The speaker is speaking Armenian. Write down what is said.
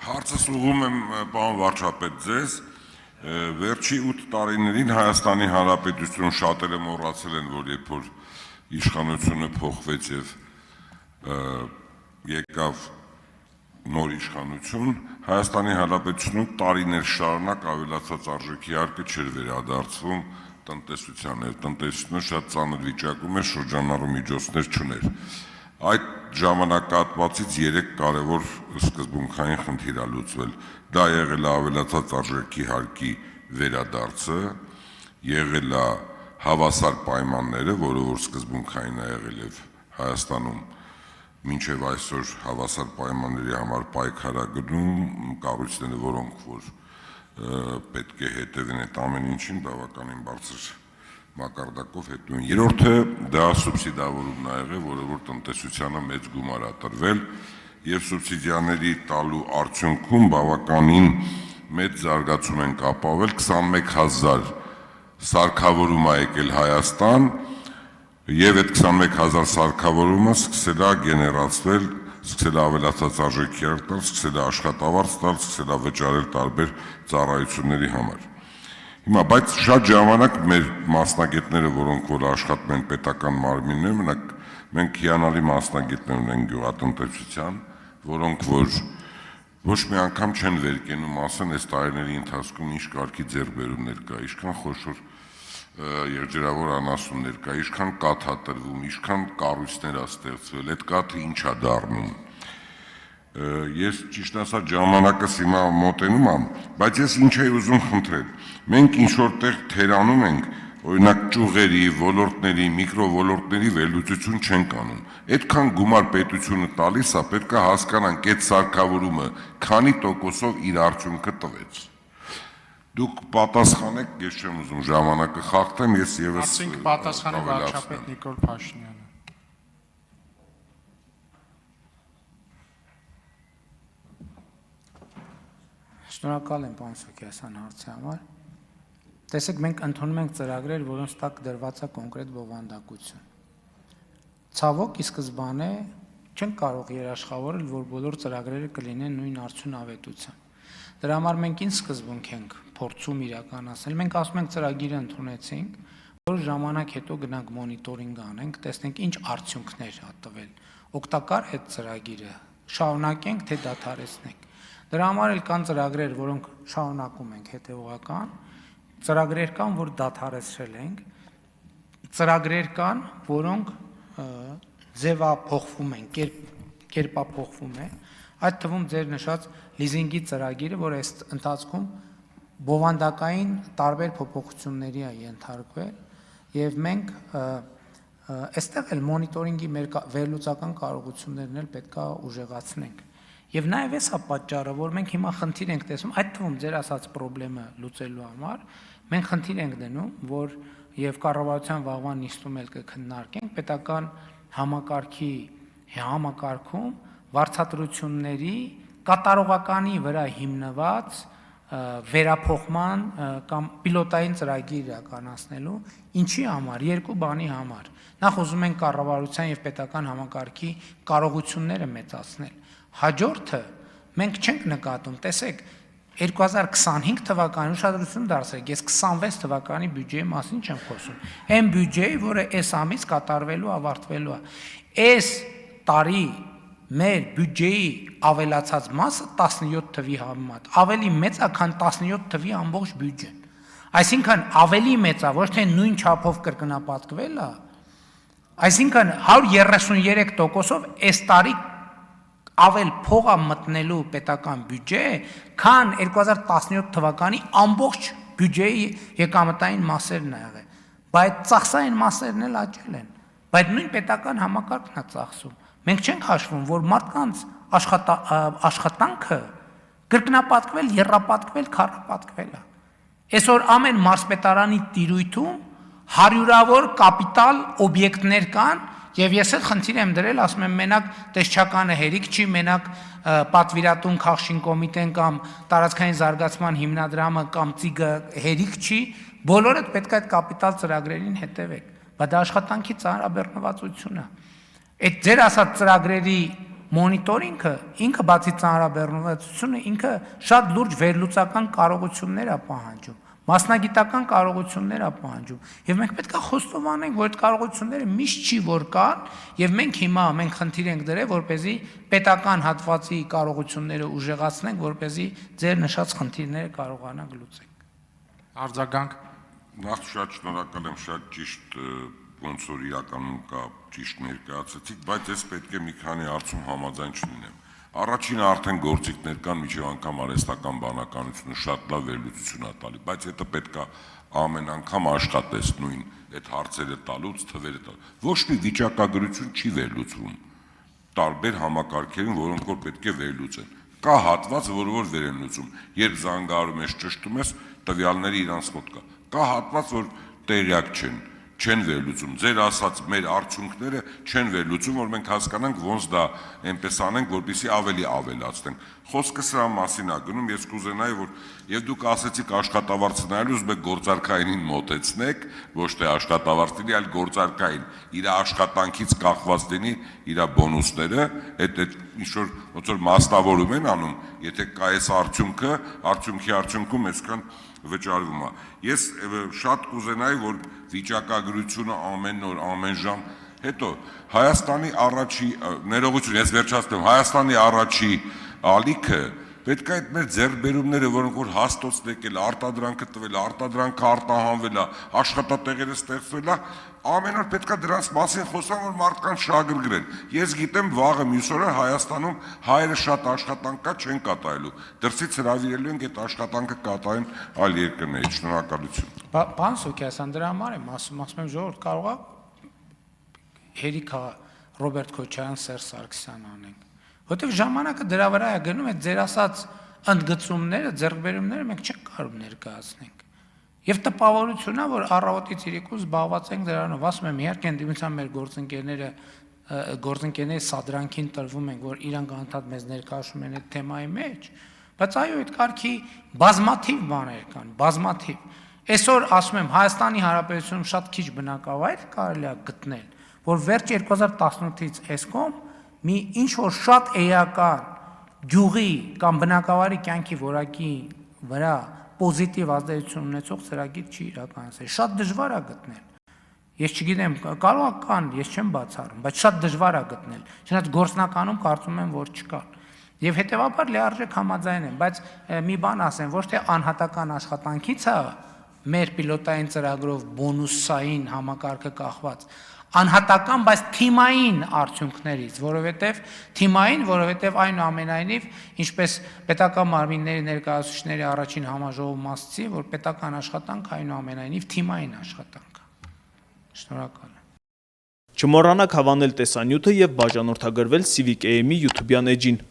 Հարցս ուղղում եմ պարոն վարչապետ ձեզ, վերջի 8 տարիներին Հայաստանի Հանրապետություն շատերը մոռացել են, որ երբ որ իշխանությունը փոխվեց եւ եկավ նոր իշխանություն, Հայաստանի Հանրապետությունում տարիներ շարունակ ավելացած արժեքի հարկը չէր վերադարձվում տնտեսության, տնտեսությունը շատ ծանր վիճակում էր, շրջանառու միջոցներ չուներ։ Այդ ժամանակահատվածից 3 կարևոր սկզբունքային խնդիր ա լուծվել։ Դա եղել է ավելացած արժեքի հարկի վերադարձը, եղել է հավասար պայմանները, որը որ սկզբունքային է եղել եւ Հայաստանում մինչեւ այսօր հավասար պայմանների համար պայքար ա գնում, կառույցները, որոնք որ պետք է հետևեն այդ ամեն ինչին, բավականին բարձր մակարդակով հետևեն։ Երրորդը դա սուբսիդավորումն ա եղել, որը որ տնտեսությանը մեծ գումար ա տրվել եւ սուբսիդիաների տալու արդյունքում բավականին մեծ զարգացում են ապավել 21000 սարքավորում ա եկել Հայաստան եւ այդ 21000 սարքավորումը սկսել ա գեներացվել, սկսել ա ավելացած արժեքի հարկ տալ, սկսել ա աշխատավարձ տալ, սկսել ա վճարել տարբեր ծառայությունների համար։ Հիմա բայց շատ ժամանակ մեր մասնագետները, որոնք որ աշխատում են պետական մարմիններում, մենք հիանալի մասնագետներ ունենք գյուղատնտեսության, որոնք որ ոչ մի անգամ չեն վերկենում ասեն այս տարիների ընթացքում ինչ կարգի ձեռքբերումներ կա, ինչքան խոշոր երջերավոր անասուններ կա, ինչքան կաթ ա տրվում, ինչքան կառույցներ ա ստեղծվել, այդ կաթը ինչ ա դառնում։ Ես ճիշտ ասած ժամանակս հիմա մոտենում եմ, բայց ես ինչ էի ուզում խնդրել։ Մենք ինչ որտեղ թերանում ենք, օրինակ ճյուղերի, ոլորտների, միկրովոլորտների վերլուծություն չենք անում։ Այդքան գումար պետությունը տալիս է, պետք է հասկանանք այդ սարքավորումը քանի տոկոսով իր արդյունքը տվեց։ Դուք պատասխանեք, ես չեմ ուզում ժամանակը խախտեմ, ես եւս Ասենք պատասխանի վարչապետ Նիկոլ Փաշինյանը։ Շնորհակալ եմ պարոն Սուքիասյան հարցի համար։ Տեսեք, մենք ընդունում ենք ծրագրեր, որոնց տակ դրված է կոնկրետ բովանդակություն։ Ցավոք, ի սկզբանե չենք կարող երաշխավորել, որ բոլոր ծրագրերը կլինեն նույն արդյունավետության։ Դրա համար մենք ինչ սկզբունք ենք փորձում իրականացնել։ Մենք ասում ենք ծրագիրը ընդունեցինք, որ ժամանակ հետո գնանք մոնիտորինգ անենք, տեսնենք ինչ արդյունքներ ա տվել։ Օգտակար է ծրագիրը, շարունակենք թե դադարեցնենք։ Դրա համար էլ կան ծրագրեր, որոնք շարունակում ենք հետևողական, ծրագրեր կան, որ դադարեցրել ենք, ծրագրեր կան, որոնք ձևափոխվում են, կերպափոխվում է, այդ թվում ձեր նշած լիզինգի ծրագիրը, որ այս ընթացքում բովանդակային տարբեր փոփոխությունների է ենթարկվել եւ մենք այստեղ էլ մոնիտորինգի մեր վերլուծական կարողություններն էլ պետք է ուժեղացնենք։ Եվ նաև էս է պատճառը, որ մենք հիմա խնդիր ենք տեսնում, այդ թվում ձեր ասած խնդրը լուծելու համար, մենք խնդիր ենք դնում, որ եւ կառավարության վաղվա նիստում էլ կքննարկենք պետական համակարգի համակարգում վարձատրությունների կատարողականի վրա հիմնված վերափոխման կամ պիլոտային ծրագիր իրականացնելու ինչի համար, երկու բանի համար։ Նախ ուզում ենք կառավարության եւ պետական համակարգի կարողությունները մեծացնել։ Հաջորդը մենք չենք նկատում, տեսեք, 2025 թվականի ուշադրություն դարձրեք, ես 26 թվականի բյուջեի մասին չեմ խոսում։ Այն բյուջեի, որը այս ամիս կատարվելու, ավարտվելու է։ Այս տարի մեր բյուջեի ավելացած մասը 17 թվի համեմատ ավելի մեծ է, քան 17 թվի ամբողջ բյուջեն։ Այսինքն ավելի մեծ է, ոչ թե նույն չափով կրկնապատկվել է, այսինքն 133%-ով այս տարի ավել փող է մտնելու պետական բյուջե, քան 2017 թվականի ամբողջ բյուջեի եկամտային մասերն ա եղել։ Բայց ծախսային մասերն էլ աճել են, բայց նույն պետական համակարգն է ծախսում։ Մենք չենք հաշվում, որ մարդկանց աշխատանքը կրկնապատկվել, եռապատկվել, քառապատկվել է։ Այսօր ամեն մարզպետարանի տիրույթում հարյուրավոր կապիտալ օբյեկտներ կան, եւ ես էլ խնդիր եմ դրել, ասում եմ մենակ տեսչականը հերիք չի, մենակ պատվիրատուն քաղաքին կոմիտեն կամ տարածքային զարգացման հիմնադրամը կամ ՑԻԳ-ը հերիք չի, բոլորը պետք է այդ կապիտալ ծրագրերին հետևեք, բայց դա աշխատանքի ծանրաբեռնվածություն է։ Այդ ձեր ասած ծրագրերի մոնիտորինգը ինքը բացի ծանրաբեռնվածությունը ինքը շատ լուրջ վերլուծական կարողություններ է պահանջում, մասնագիտական կարողություններ է պահանջում, եւ մենք պետք է խոստովանենք, որ այդ կարողությունները միշտ չի որ կան, եւ մենք խնդիր ենք դրել, որպեսզի պետական հատվածի կարողությունները ուժեղացնենք, որպեսզի ձեր նշած խնդիրները կարողանանք լուծել։ Արձագանք։ Նախ շատ շնորհակալ եմ, շատ ճիշտ ոնց որ իրականում կա ճիշտ ներկայացրեցիք, բայց ես պետք է մի քանի հարցում համաձայն չլինեմ։ Առաջինը արդեն գործիքներ կան, միջև անգամ արհեստական բանականությունը շատ լավ վերլուծություն է տալի, բայց դա պետք է ամեն անգամ աշխատես նույն այդ հարցերը տալուց, թվերը տալու։ Ոչ մի վիճակագրություն չի վերլուծվում տարբեր համակարգերում, որոնք որ պետք է վերլուծեն։ Կա հատված, որը որ վեր են լուծում, երբ զանգահարում ես, ճշտում ես, տվյալները իրանց մոտ կա։ Կա հատված, որ տեղյակ չեն վերլուծում, ձեր ասած մեր արդյունքները չեն վերլուծում, որ մենք հասկանանք ոնց դա այնպես անենք, որպեսզի ավելի ավելացնենք։ Խոսքը սրա մասին է գնում, ես կուզենայի, որ եւ դուք ասեցիք աշխատավարձ նայելու, ուզում եք գործարքայինին մոտեցնեք, ոչ թե աշխատավարձին, այլ գործարքային, իր աշխատանքից կախված լինի իր բոնուսները, այդ ինչ որ ոնց որ մասնավորում են անում, եթե կա այս արդյունքի արդյունքում այսքան վճարվում է։ Ես շատ կուզենայի, որ վիճակագրությունը ամեն օր, ամեն ժամ, հետո Հայաստանի առաջի ներողություն, ես վերջացնում, Հայաստանի առաջի ալիքը պետք է այդ մեր ձեռքբերումները, որոնք որ հաստոցն եկել, արտադրանքը տվել, արտադրանքը արտահանվել է, աշխատատեղերը ստեղծվել է, ամեն օր պետք է դրանց մասին խոսան, որ մարդկանց շահագրգռեն։ Ես գիտեմ վաղը մյուս օրը Հայաստանում հայերը շատ աշխատանք կա չեն կատարելու։ Դրսից հրավիրելու ենք այդ աշխատանքը կատարեն այլ երկրներից։ Շնորհակալություն։ Պարոն Սուքիասյան, դրա համար եմ ասում եմ ժողովուրդ կարող է հերիքա Ռոբերտ Քոչարյան, Սերժ Սարգսյան անենք։ Որտեւ ժամանակը դրա վրա է գնում, այդ ձեր ասած ընդգծումները, ձեռքբերումները մենք չենք կարող ներկայացնենք։ Եվ տպավորությունն է, որ առավոտից երեկո զբաղված ենք դրանով, ասում եմ, իհարկե ընդդիմության մեր գործընկերները սադրանքին տրվում են, որ իրանք անդադ մեզ ներկայացնում են այդ թեմայի մեջ, բայց այո, այդ կարգի բազմաթիվ բաներ կան, բազմաթիվ։ Այսօր ասում եմ, Հայաստանի Հանրապետությունում շատ քիչ բնակավայր կարելի է գտնել, որ վերջ 2018-ից այսքոմ մի ինչ որ շատ էական գյուղի կամ բնակավարի կյանքի որակի վրա պոզիտիվ ազդեցություն ունեցող ծրագիր չի իրականացել։ Շատ դժվար է գտնել։ Ես չգիտեմ, կարող է կան, ես չեմ բացառում, բայց շատ դժվար է գտնել։ Չնայած գործնականում կարծում եմ, որ չկան։ Եվ հետևաբար լիարժեք համաձայն եմ, բայց մի բան ասեմ, ոչ թե անհատական աշխատանքից է մեր պիլոտային ծրագրով բոնուսային համակարգը կախված, անհատական, բայց թիմային արդյունքներից, որովհետև այնուամենայնիվ, ինչպես պետական մարմինների ներկայացուցիչների առաջին համաժողովում ասացի, որ պետական աշխատանք այնուամենայնիվ թիմային աշխատանք է։ Շնորհակալ եմ։ Չմոռանաք հավանել տեսանյութը եւ բաժանորդագրվել Civic AM-ի YouTube-յան էջին։